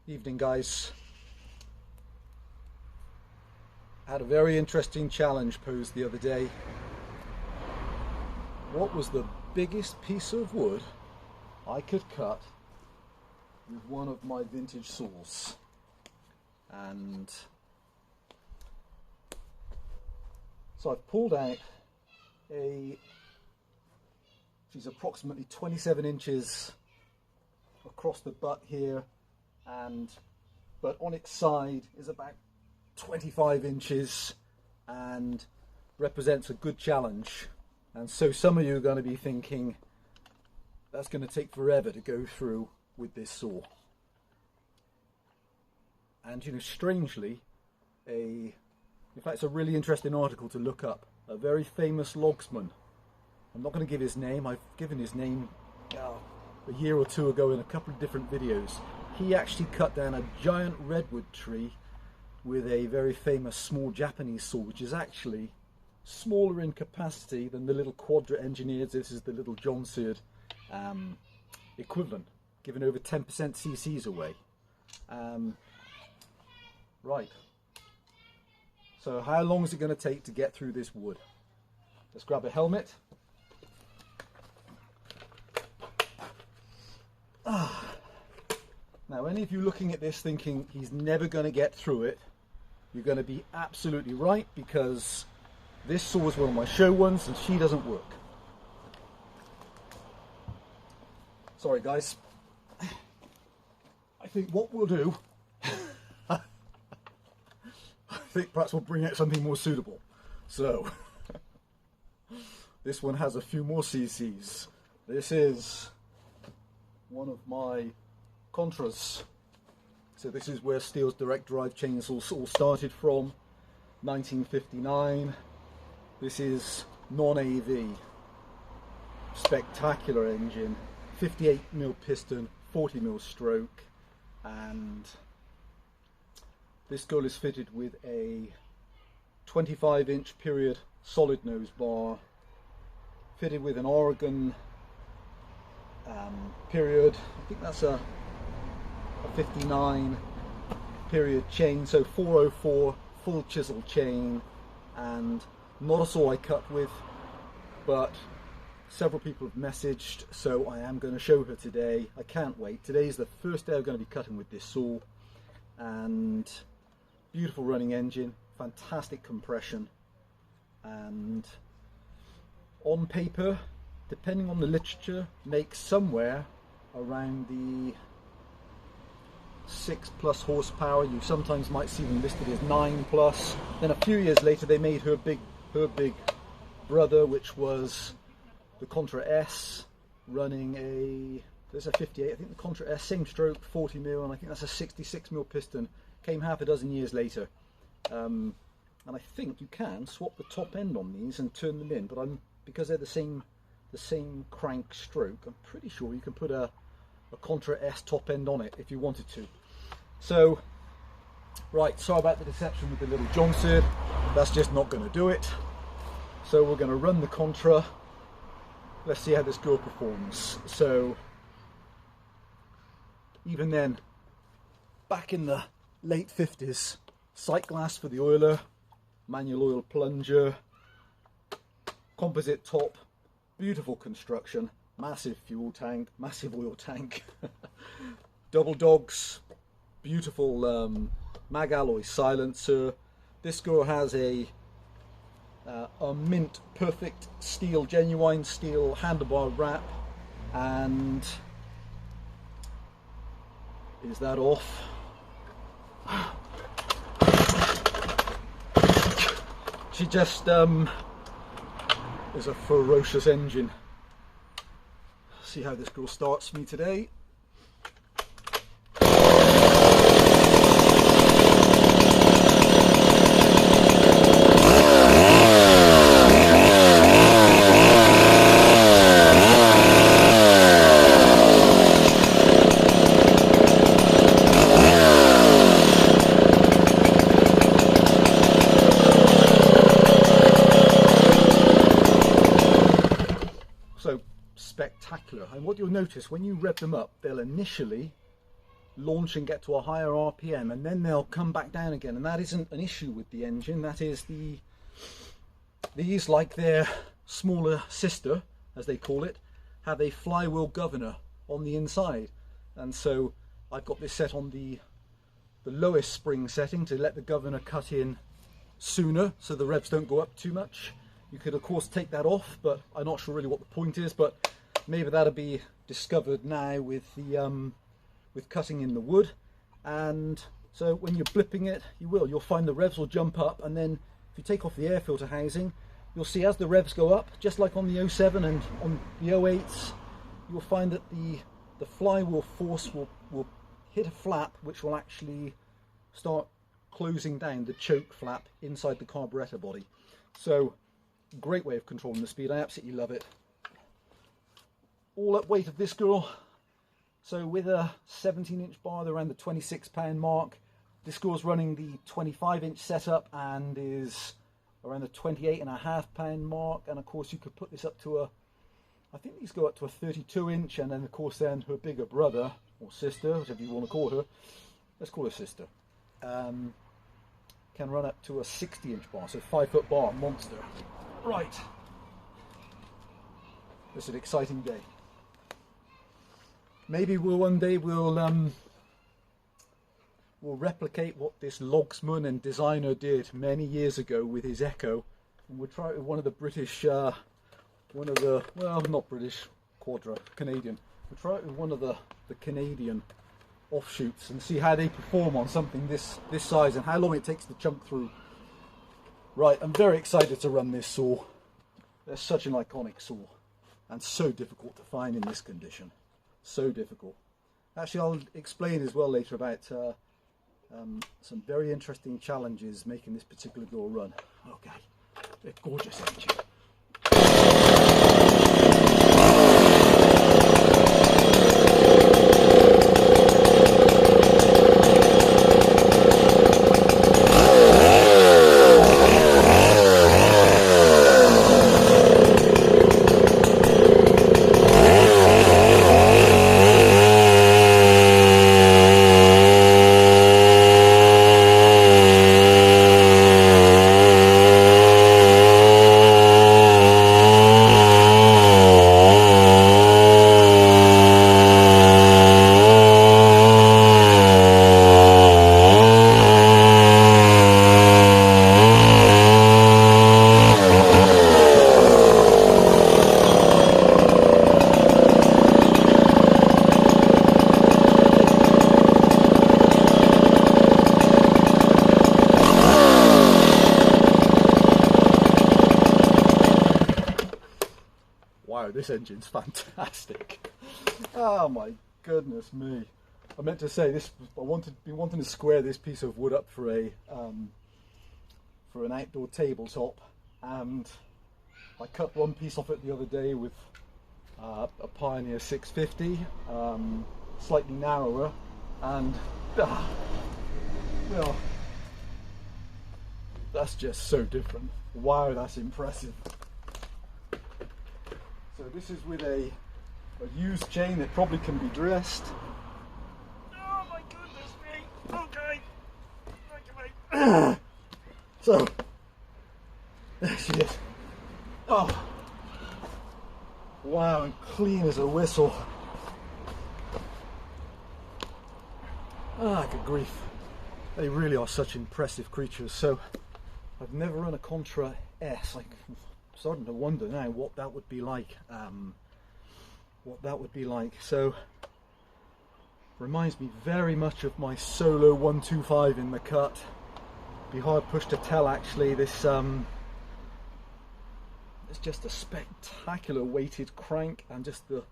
Evening, guys. I had a very interesting challenge posed the other day. What was the biggest piece of wood I could cut with one of my vintage saws? And so I've pulled out she's approximately 27 inches across the butt here, but on its side is about 25 inches and represents a good challenge. And so some of you are going to be thinking that's going to take forever to go through with this saw. And strangely, in fact it's a really interesting article to look up. A very famous logsman, I'm not going to give his name, I've given his name a year or two ago in a couple of different videos. He actually cut down a giant redwood tree with a very famous small Japanese saw, which is actually smaller in capacity than the little Quadra engineered. This is the little John Seard equivalent, giving over 10% cc's away. Right, so how long is it going to take to get through this wood? Let's grab a helmet. Now, any of you looking at this thinking he's never going to get through it, you're going to be absolutely right, because this saw is one of my show ones and she doesn't work. Sorry guys, I think what we'll do, I think perhaps we'll bring out something more suitable. So this one has a few more cc's. This is one of my Contras. So this is where Stihl's direct drive chainsaws all started from, 1959. This is non-AV, spectacular engine, 58mm piston, 40mm stroke, and this girl is fitted with a 25-inch period solid nose bar, fitted with an Oregon period, I think that's a 59 period chain, so 404 full chisel chain, and not a saw I cut with, but several people have messaged, so I am going to show her today. I can't wait. Today's the first day I'm going to be cutting with this saw, and beautiful running engine, fantastic compression, and on paper, depending on the literature, makes somewhere around the 6+ horsepower. You sometimes might see them listed as 9+. Then a few years later they made her big brother, which was the Contra S, running there's a 58, I think the Contra S, same stroke, 40mm, and I think that's a 66mm piston. Came half a dozen years later, and I think you can swap the top end on these and turn them in, but because they're the same crank stroke, I'm pretty sure you can put a Contra S top end on it if you wanted to. So, right, sorry about the deception with the little John Seard, that's just not going to do it. So we're going to run the Contra. Let's see how this girl performs. So, even then, back in the late 50s, sight glass for the oiler, manual oil plunger, composite top, beautiful construction, massive fuel tank, massive oil tank, double dogs, beautiful mag alloy silencer. This girl has a mint perfect steel, genuine steel handlebar wrap, and is that off? She just is a ferocious engine. See how this girl starts me today. So spectacular. And what you'll notice when you rev them up, they'll initially launch and get to a higher RPM, and then they'll come back down again. And that isn't an issue with the engine. That is these, like their smaller sister, as they call it, have a flywheel governor on the inside. And so I've got this set on the lowest spring setting to let the governor cut in sooner so the revs don't go up too much. You could of course take that off, but I'm not sure really what the point is, but maybe that'll be discovered now with the with cutting in the wood. And so when you're blipping it, you'll find the revs will jump up, and then if you take off the air filter housing, you'll see as the revs go up, just like on the 07 and on the 08s, you'll find that the flywheel force will hit a flap which will actually start closing down the choke flap inside the carburettor body. So great way of controlling the speed. I absolutely love it. All up weight of this girl, so with a 17-inch bar, they're around the 26-pound mark. This girl's running the 25-inch setup and is around the 28.5-pound mark. And of course you could put this up to I think these go up to a 32-inch, and then of course then her bigger brother or sister, whatever you want to call her, let's call her sister, can run up to a 60-inch bar, so 5-foot bar monster. Right, it's an exciting day. Maybe one day we'll replicate what this logsman and designer did many years ago with his Echo, and we'll try it with one of the British, well, not British, Canadian. We'll try it with one of the Canadian offshoots and see how they perform on something this size and how long it takes to chunk through. Right, I'm very excited to run this saw. They're such an iconic saw and so difficult to find in this condition. So difficult. Actually, I'll explain as well later about some very interesting challenges making this particular girl run. Okay, they're gorgeous engine. Wow, this engine's fantastic. Oh my goodness me. I meant to say this, been wanting to square this piece of wood up for an outdoor tabletop, and I cut one piece off it the other day with a Pioneer 650, slightly narrower, and well, that's just so different. Wow, that's impressive. So this is with a used chain that probably can be dressed. Oh my goodness me! Okay. So there she is. Oh wow, and clean as a whistle. Ah, good grief. They really are such impressive creatures. So I've never run a Contra S. I'm starting to wonder now what that would be like. So reminds me very much of my Solo 125 in the cut. Be hard pushed to tell actually. This it's just a spectacular weighted crank and just the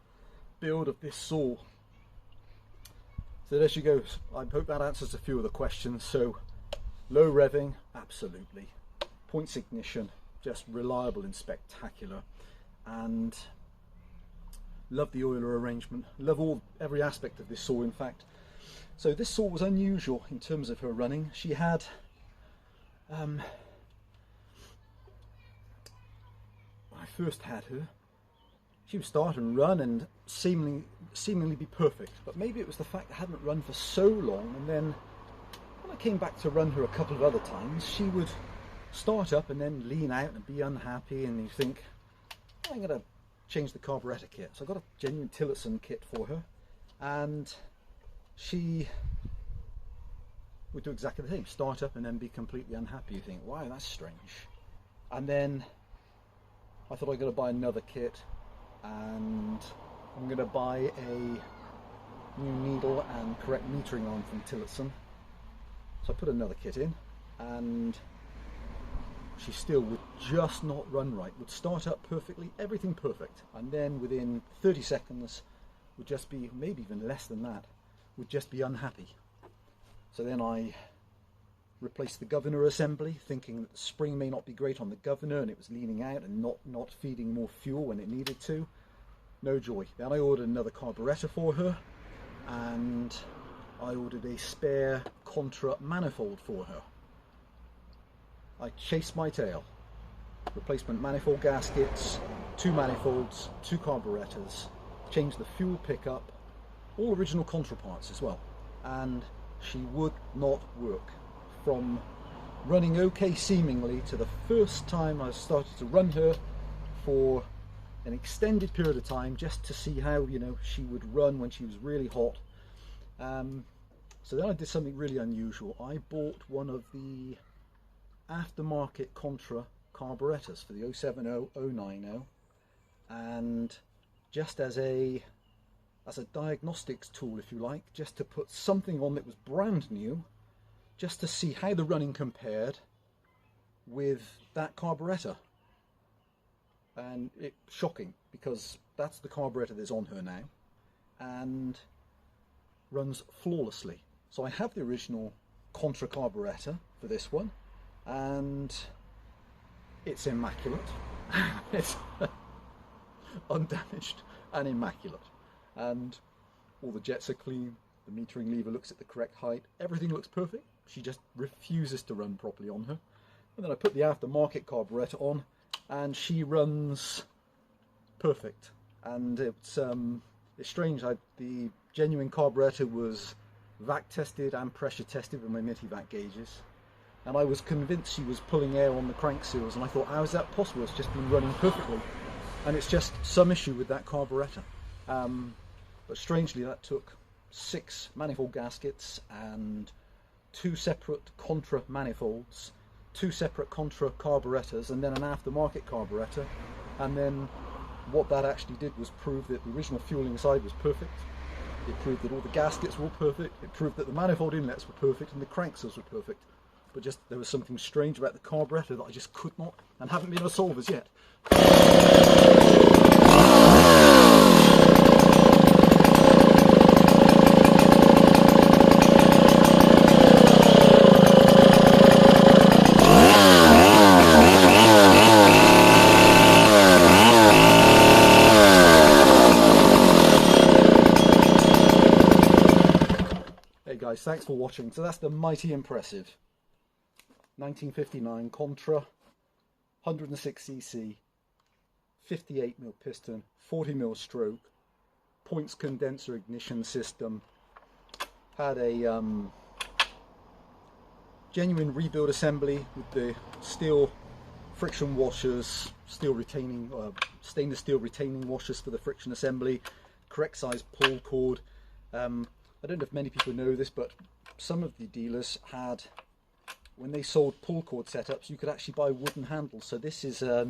build of this saw. So there she goes. I hope that answers a few of the questions. So low revving, absolutely. Points ignition, just reliable and spectacular. And love the oiler arrangement. Love every aspect of this saw, in fact. So this saw was unusual in terms of her running. She had when I first had her, she would start and run and seemingly seemingly be perfect, but maybe it was the fact I hadn't run for so long, and then when I came back to run her a couple of other times, she would start up and then lean out and be unhappy, and you think, I'm going to change the carburettor kit. So I got a genuine Tillotson kit for her, and she would do exactly the same, start up and then be completely unhappy. You think, wow, that's strange. And then I thought I'm going to buy another kit, and I'm going to buy a new needle and correct metering arm from Tillotson. So I put another kit in, and she still would just not run right, would start up perfectly, everything perfect, and then within 30 seconds would just be, maybe even less than that, would just be unhappy. So then I replaced the governor assembly, thinking that the spring may not be great on the governor, and it was leaning out and not feeding more fuel when it needed to. No joy. Then I ordered another carburettor for her, and I ordered a spare Contra manifold for her. I chased my tail. Replacement manifold gaskets, 2 manifolds, 2 carburettors, changed the fuel pickup, all original Contra parts as well, and she would not work. From running okay seemingly to the first time I started to run her for an extended period of time just to see how, you know, she would run when she was really hot. So then I did something really unusual. I bought one of the aftermarket Contra carburettors for the 070, 090, and just as a diagnostics tool, if you like, just to put something on that was brand new, just to see how the running compared with that carburettor. And it's shocking, because that's the carburettor that's on her now, and runs flawlessly. So I have the original Contra carburettor for this one, and it's immaculate. It's undamaged and immaculate, and all the jets are clean, the metering lever looks at the correct height, everything looks perfect. She just refuses to run properly on her. And then I put the aftermarket carburettor on, and she runs perfect. And it's strange. The genuine carburettor was vac tested and pressure tested with my Mitivac gauges, and I was convinced she was pulling air on the crank seals, and I thought, how is that possible? It's just been running perfectly, and it's just some issue with that carburettor. But strangely, that took 6 manifold gaskets and 2 separate Contra manifolds, 2 separate Contra carburettors, and then an aftermarket carburettor. And then what that actually did was prove that the original fueling side was perfect. It proved that all the gaskets were all perfect. It proved that the manifold inlets were perfect and the crank seals were perfect. But just there was something strange about the carburettor that I just could not, and haven't been able to solve as yet. Guys, thanks for watching. So that's the mighty impressive 1959 Contra 106cc 58mm piston, 40mm stroke, points condenser ignition system. Had a genuine rebuild assembly with the steel friction washers, stainless steel retaining washers for the friction assembly, correct size pull cord. I don't know if many people know this, but some of the dealers had, when they sold pull cord setups, you could actually buy wooden handles. So this is a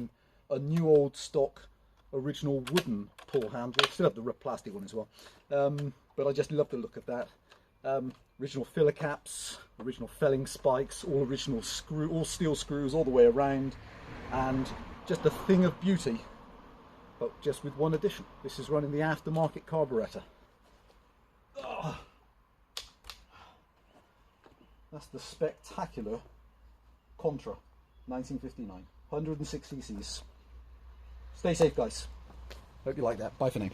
new old stock original wooden pull handle. Still have the rough plastic one as well, but I just love the look of that. Original filler caps, original felling spikes, all original all steel screws all the way around, and just a thing of beauty, but just with one addition. This is running the aftermarket carburettor. Oh, that's the spectacular Contra 1959 106ccs. Stay safe, guys. Hope you like that. Bye for now.